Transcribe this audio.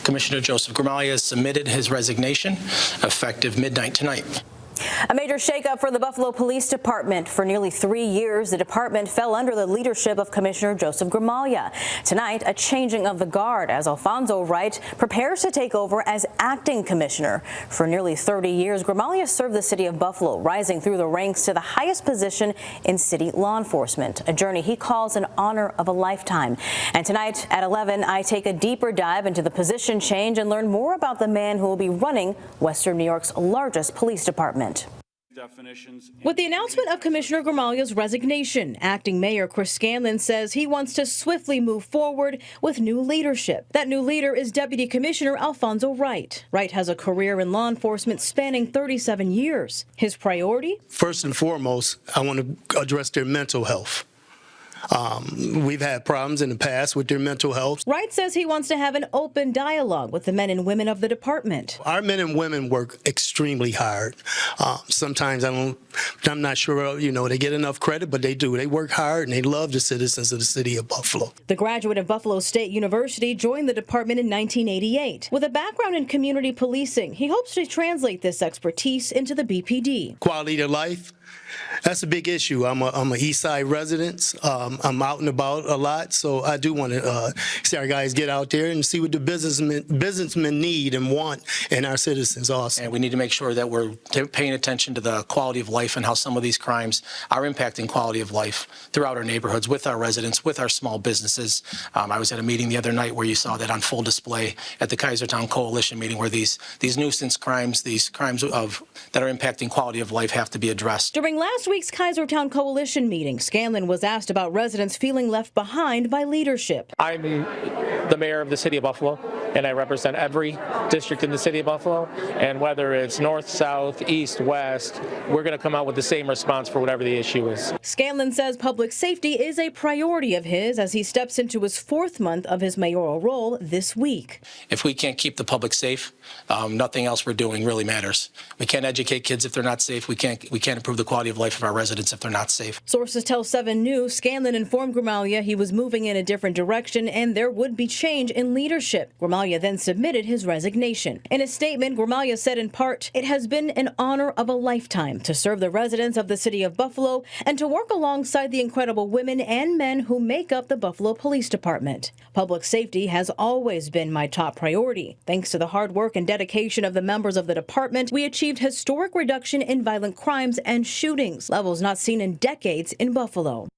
Commissioner Joseph Gramaglia has submitted his resignation effective midnight tonight. A major shakeup for the Buffalo Police Department. For nearly 3 years, the department fell under the leadership of Commissioner Joseph Gramaglia. Tonight, a changing of the guard as Alphonso Wright prepares to take over as acting commissioner. For nearly 30 years, Gramaglia served the city of Buffalo, rising through the ranks to the highest position in city law enforcement, a journey he calls an honor of a lifetime. And tonight at 11, I take a deeper dive into the position change and learn more about the man who will be running Western New York's largest police department. With the announcement of Commissioner Gramaglia's resignation, acting Mayor Chris Scanlon says he wants to swiftly move forward with new leadership. That new leader is Deputy Commissioner Alphonso Wright. Wright has a career in law enforcement spanning 37 years. His priority? First and foremost, I want to address their mental health. We've had problems in the past with their mental health. Wright says he wants to have an open dialogue with the men and women of the department. Our men and women work extremely hard. Sometimes I'm not sure, they get enough credit, but they do. They work hard and they love the citizens of the city of Buffalo. The graduate of Buffalo State University joined the department in 1988. With a background in community policing, he hopes to translate this expertise into the BPD. Quality of life. That's a big issue. I'm a East Side resident. I'm out and about a lot, so I do want to see our guys get out there and see what the businessmen need and want in our citizens also. And we need to make sure that we're paying attention to the quality of life and how some of these crimes are impacting quality of life throughout our neighborhoods, with our residents, with our small businesses. I was at a meeting the other night where you saw that on full display at the Kaisertown Coalition meeting, where these nuisance crimes, these crimes that are impacting quality of life have to be addressed. During last week's Kaisertown Coalition meeting, Scanlon was asked about residents feeling left behind by leadership. I'm the mayor of the city of Buffalo, and I represent every district in the city of Buffalo. And whether it's north, south, east, west, we're going to come out with the same response for whatever the issue is. Scanlon says public safety is a priority of his as he steps into his 4th month of his mayoral role this week. If we can't keep the public safe, nothing else we're doing really matters. We can't educate kids if they're not safe. We can't improve the quality of life of our residents if they're not safe. Sources tell 7 News Scanlon informed Gramaglia he was moving in a different direction and there would be change in leadership. Gramaglia then submitted his resignation. In a statement, Gramaglia said in part, "It has been an honor of a lifetime to serve the residents of the city of Buffalo and to work alongside the incredible women and men who make up the Buffalo Police Department. Public safety has always been my top priority. Thanks to the hard work and dedication of the members of the department, we achieved historic reduction in violent crimes and shootings, levels not seen in decades in Buffalo."